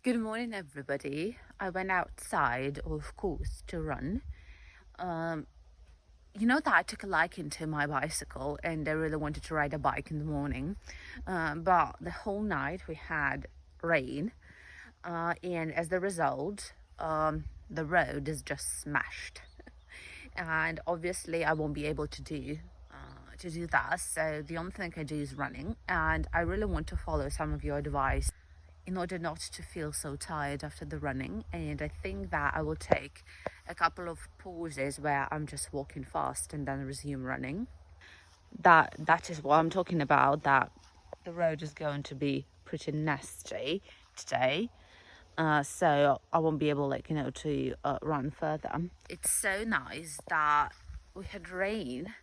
Good morning, everybody. I went outside, of course, to run. Um, you know that I took a liking to my bicycle and I really wanted to ride a bike in the morning. But the whole night we had rain, and as the result, the road is just smashed. And obviously, I won't be able to do that. So the only thing I do is running, and I really want to follow some of your advice in order not to feel so tired after the running. And I think that I will take a couple of pauses where I'm just walking fast and then resume running. That is what I'm talking about, that the road is going to be pretty nasty today. So I won't be able, to run further. It's so nice that we had rain.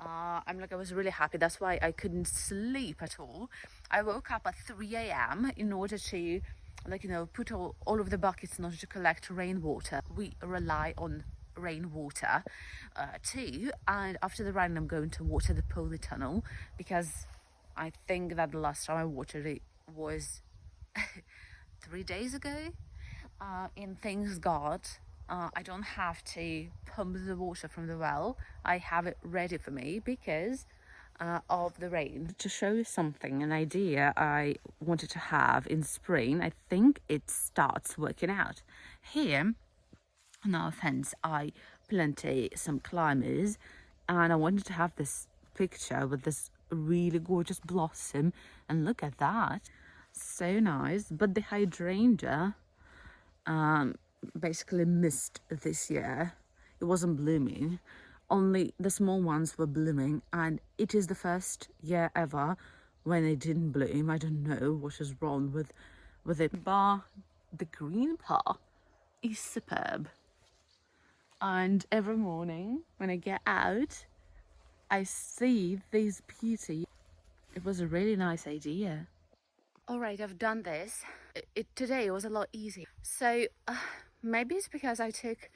I was really happy. That's why I couldn't sleep at all. I woke up at 3 a.m. in order to, put all of the buckets in order to collect rainwater. We rely on rainwater too. And after the rain, I'm going to water the polytunnel because I think that the last time I watered it was 3 days ago. And thanks God, I don't have to pump the water from the well. I have it ready for me because of the rain. To show you something, an idea I wanted to have in spring, I think it starts working out. Here, no offense, I planted some climbers and I wanted to have this picture with this really gorgeous blossom, and look at that, so nice. But the hydrangea basically missed this year. It wasn't blooming, only the small ones were blooming, and it is the first year ever when it didn't bloom. I don't know what is wrong with it, but the green part is superb. And every morning when I get out, I see this beauty. It was a really nice idea. All right, I've done this. Today was a lot easier. So maybe it's because I took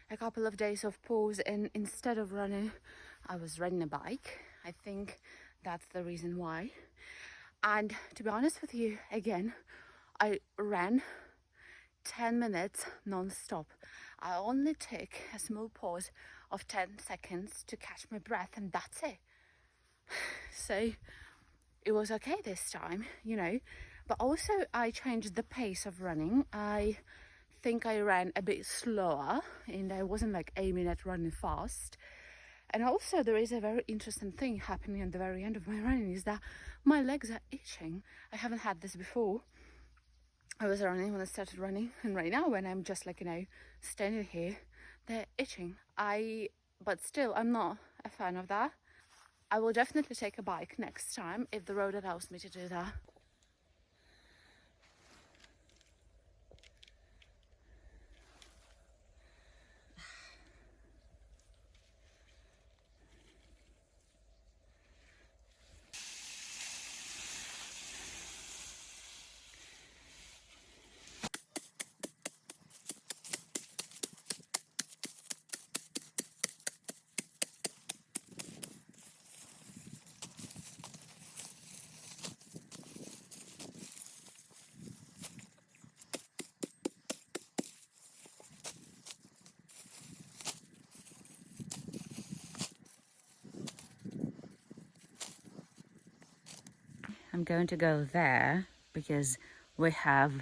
a couple of days of pause, and instead of running, I was riding a bike. I think that's the reason why. And to be honest with you, again, I ran 10 minutes non-stop. I only took a small pause of 10 seconds to catch my breath, and that's it. So it was okay this time. But also I changed the pace of running. I think I ran a bit slower and I wasn't aiming at running fast. And also there is a very interesting thing happening at the very end of my running, is that my legs are itching. I haven't had this before. I was running when I started running, and right now when I'm just standing here, they're itching. But still, I'm not a fan of that. I will definitely take a bike next time if the road allows me to do that. I'm going to go there because we have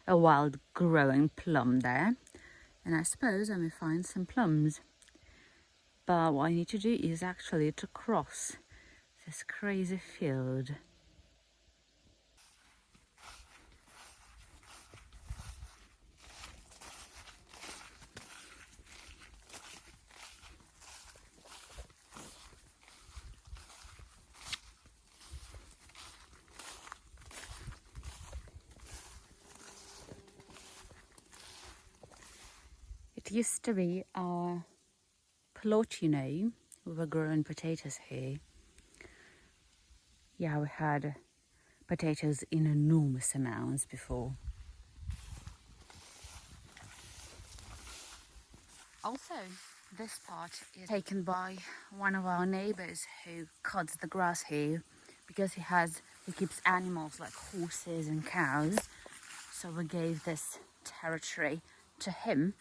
a wild growing plum there, and I suppose I may find some plums. But what I need to do is actually to cross this crazy field. It used to be our plot, we were growing potatoes here. Yeah, we had potatoes in enormous amounts before. Also, this part is taken by one of our neighbors who cuts the grass here because he keeps animals like horses and cows. So we gave this territory to him.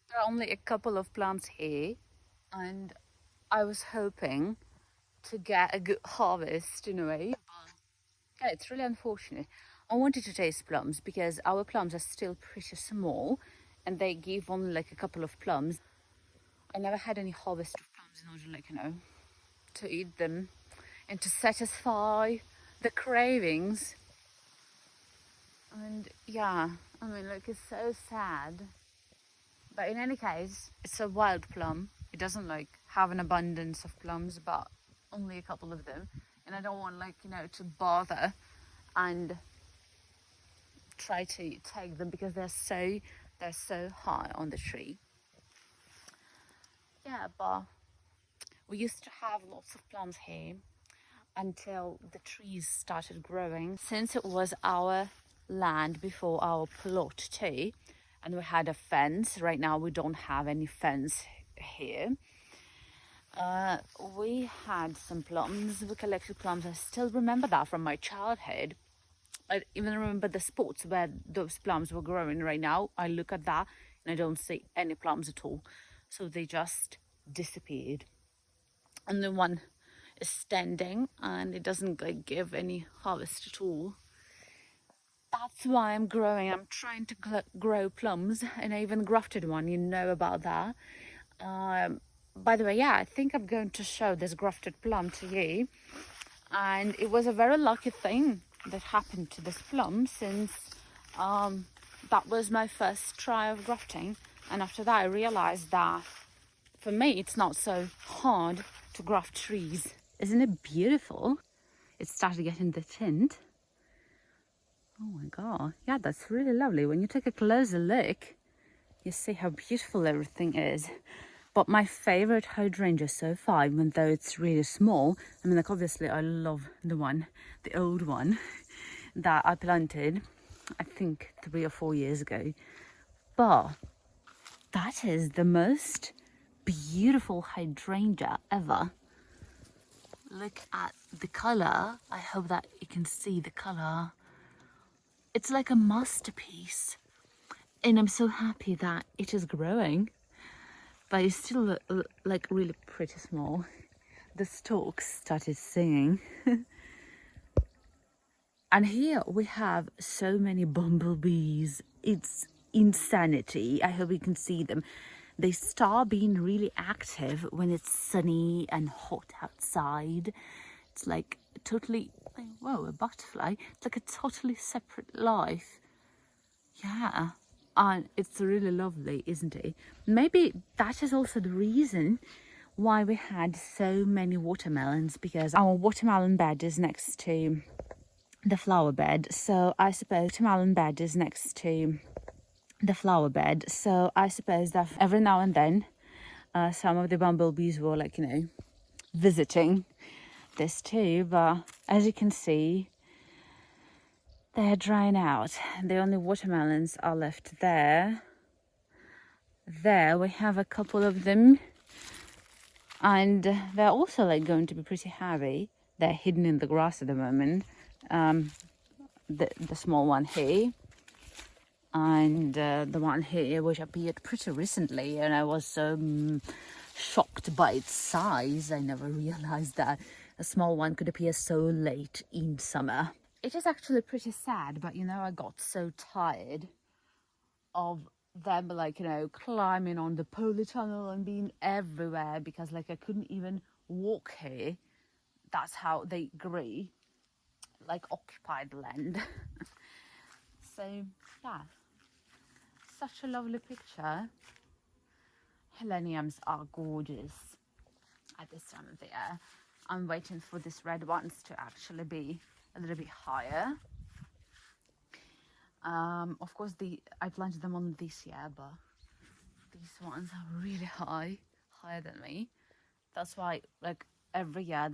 There are only a couple of plants here, and I was hoping to get a good harvest in a way. Yeah, it's really unfortunate. I wanted to taste plums because our plums are still pretty small and they give only like a couple of plums. I never had any harvest of plums in order, like, to eat them and to satisfy the cravings. And yeah, I mean, like, it's so sad. But in any case, it's a wild plum. It doesn't like have an abundance of plums, but only a couple of them. And I don't want, like, to bother and try to take them because they're so high on the tree. Yeah, but we used to have lots of plums here until the trees started growing. Since it was our land before our plot too, and we had a fence. Right now we don't have any fence here. We had some plums. We collected plums. I still remember that from my childhood. I even remember the spots where those plums were growing. Right now I look at that and I don't see any plums at all. So they just disappeared. And the one is standing and it doesn't like give any harvest at all. That's why I'm growing. I'm trying to grow plums, and I even grafted one. You know about that. By the way, yeah, I think I'm going to show this grafted plum to you. And it was a very lucky thing that happened to this plum, since that was my first try of grafting. And after that, I realized that for me, it's not so hard to graft trees. Isn't it beautiful? It started getting the tint. Oh my god, yeah, that's really lovely. When you take a closer look, you see how beautiful everything is. But my favorite hydrangea so far, even though it's really small, I mean, like, obviously I love the old one that I planted, I think 3 or 4 years ago. But that is the most beautiful hydrangea ever. Look at the color. I hope that you can see the color. It's like a masterpiece, and I'm so happy that it is growing, but it's still like really pretty small. The stalks started singing. And here we have so many bumblebees. It's insanity. I hope you can see them. They start being really active when it's sunny and hot outside. It's like totally, whoa, a butterfly. It's like a totally separate life. Yeah, and it's really lovely, isn't it? Maybe that is also the reason why we had so many watermelons, because our watermelon bed is next to the flower bed. So I suppose that every now and then some of the bumblebees were, like, visiting this too. But as you can see, they're drying out. The only watermelons are left there. There we have a couple of them, and they're also like going to be pretty heavy. They're hidden in the grass at the moment. The small one here, and the one here, which appeared pretty recently, and I was so shocked by its size. I never realized that a small one could appear so late in summer. It is actually pretty sad, but I got so tired of them, like, climbing on the polytunnel and being everywhere, because, like, I couldn't even walk here. That's how they grew, like, occupied land. So yeah, such a lovely picture. Heleniums are gorgeous at this time of the year. I'm waiting for these red ones to actually be a little bit higher. Of course, I planted them on this year, but these ones are really higher than me. That's why, like, every year,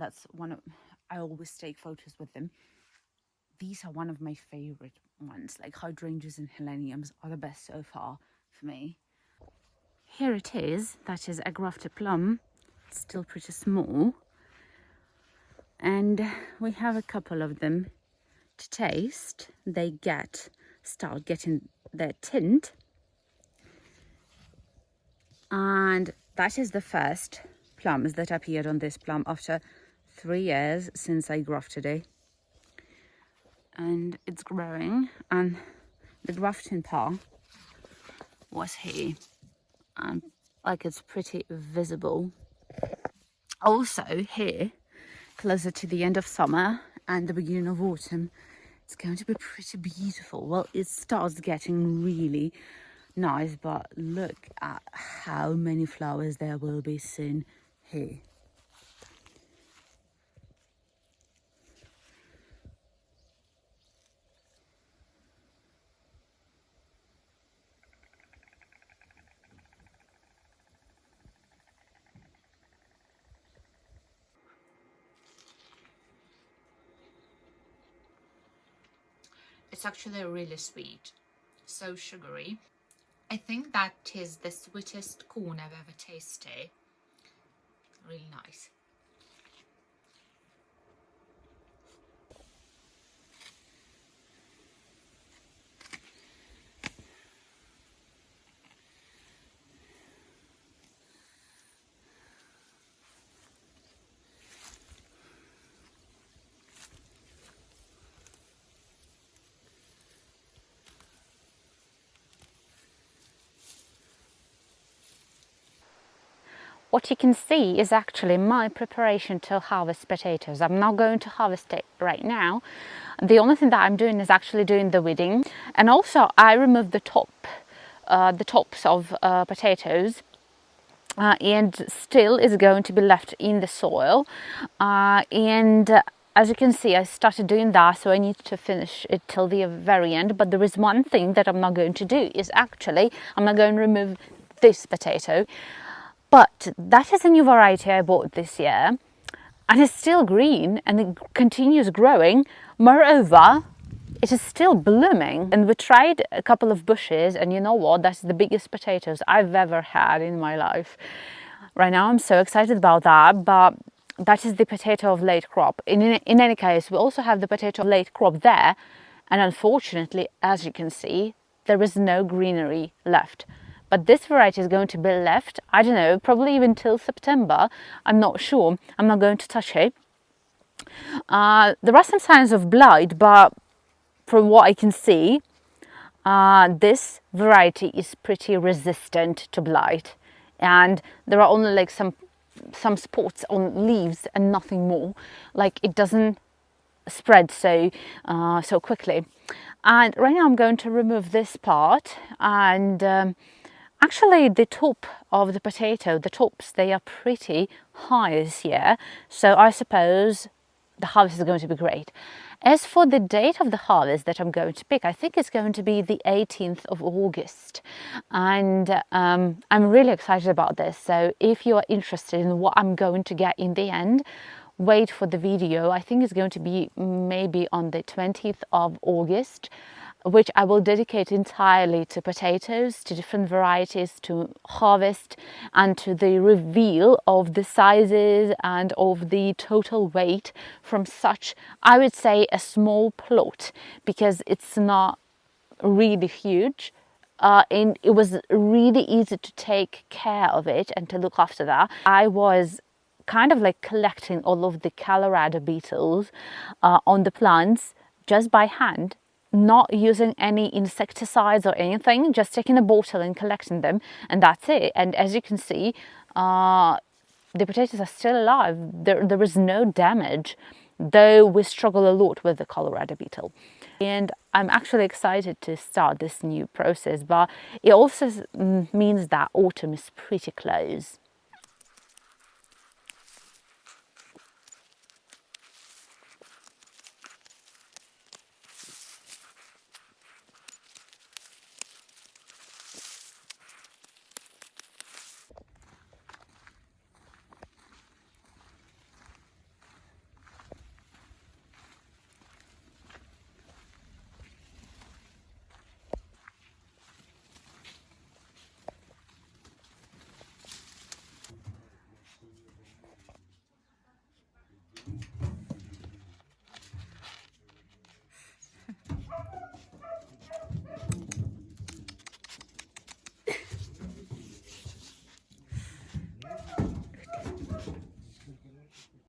I always take photos with them. These are one of my favorite ones. Like, hydrangeas and heleniums are the best so far for me. here it is. That is a grafted plum. It's still pretty small. And we have a couple of them to taste. They start getting their tint. And that is the first plums that appeared on this plum after 3 years since I grafted it. And it's growing, and the grafting part was here, and like it's pretty visible. Also here, closer to the end of summer and the beginning of autumn, it's going to be pretty beautiful. Well, it starts getting really nice, but look at how many flowers there will be soon here. It's actually really sweet, so sugary. I think that is the sweetest corn I've ever tasted. Really nice. What you can see is actually my preparation to harvest potatoes. I'm not going to harvest it right now. The only thing that I'm doing is actually doing the weeding, and also I removed the tops of potatoes, and still is going to be left in the soil. As you can see, I started doing that, so I need to finish it till the very end. But there is one thing that I'm not going to do, is actually I'm not going to remove this potato. But that is a new variety I bought this year, and it's still green and it continues growing. Moreover, it is still blooming. And we tried a couple of bushes, and you know what? That's the biggest potatoes I've ever had in my life. Right now I'm so excited about that, but that is the potato of late crop. In any case, we also have the potato of late crop there, and unfortunately, as you can see, there is no greenery left. But this variety is going to be left, I don't know, probably even till September. I'm not sure. I'm not going to touch it. There are some signs of blight, but from what I can see, this variety is pretty resistant to blight. And there are only like some spots on leaves and nothing more. Like, it doesn't spread so quickly. And right now I'm going to remove this part, and actually the top of the potato, the tops, they are pretty high this year, so I suppose the harvest is going to be great. As for the date of the harvest that I'm going to pick, I think it's going to be the 18th of August, and I'm really excited about this. So if you are interested in what I'm going to get in the end, wait for the video. I think it's going to be maybe on the 20th of August, which I will dedicate entirely to potatoes, to different varieties, to harvest, and to the reveal of the sizes and of the total weight from such, I would say, a small plot, because it's not really huge. And it was really easy to take care of it and to look after that. I was kind of like collecting all of the Colorado beetles on the plants just by hand, not using any insecticides or anything, just taking a bottle and collecting them, and that's it. And as you can see, the potatoes are still alive. There is no damage, though we struggle a lot with the Colorado beetle. And I'm actually excited to start this new process, but it also means that autumn is pretty close.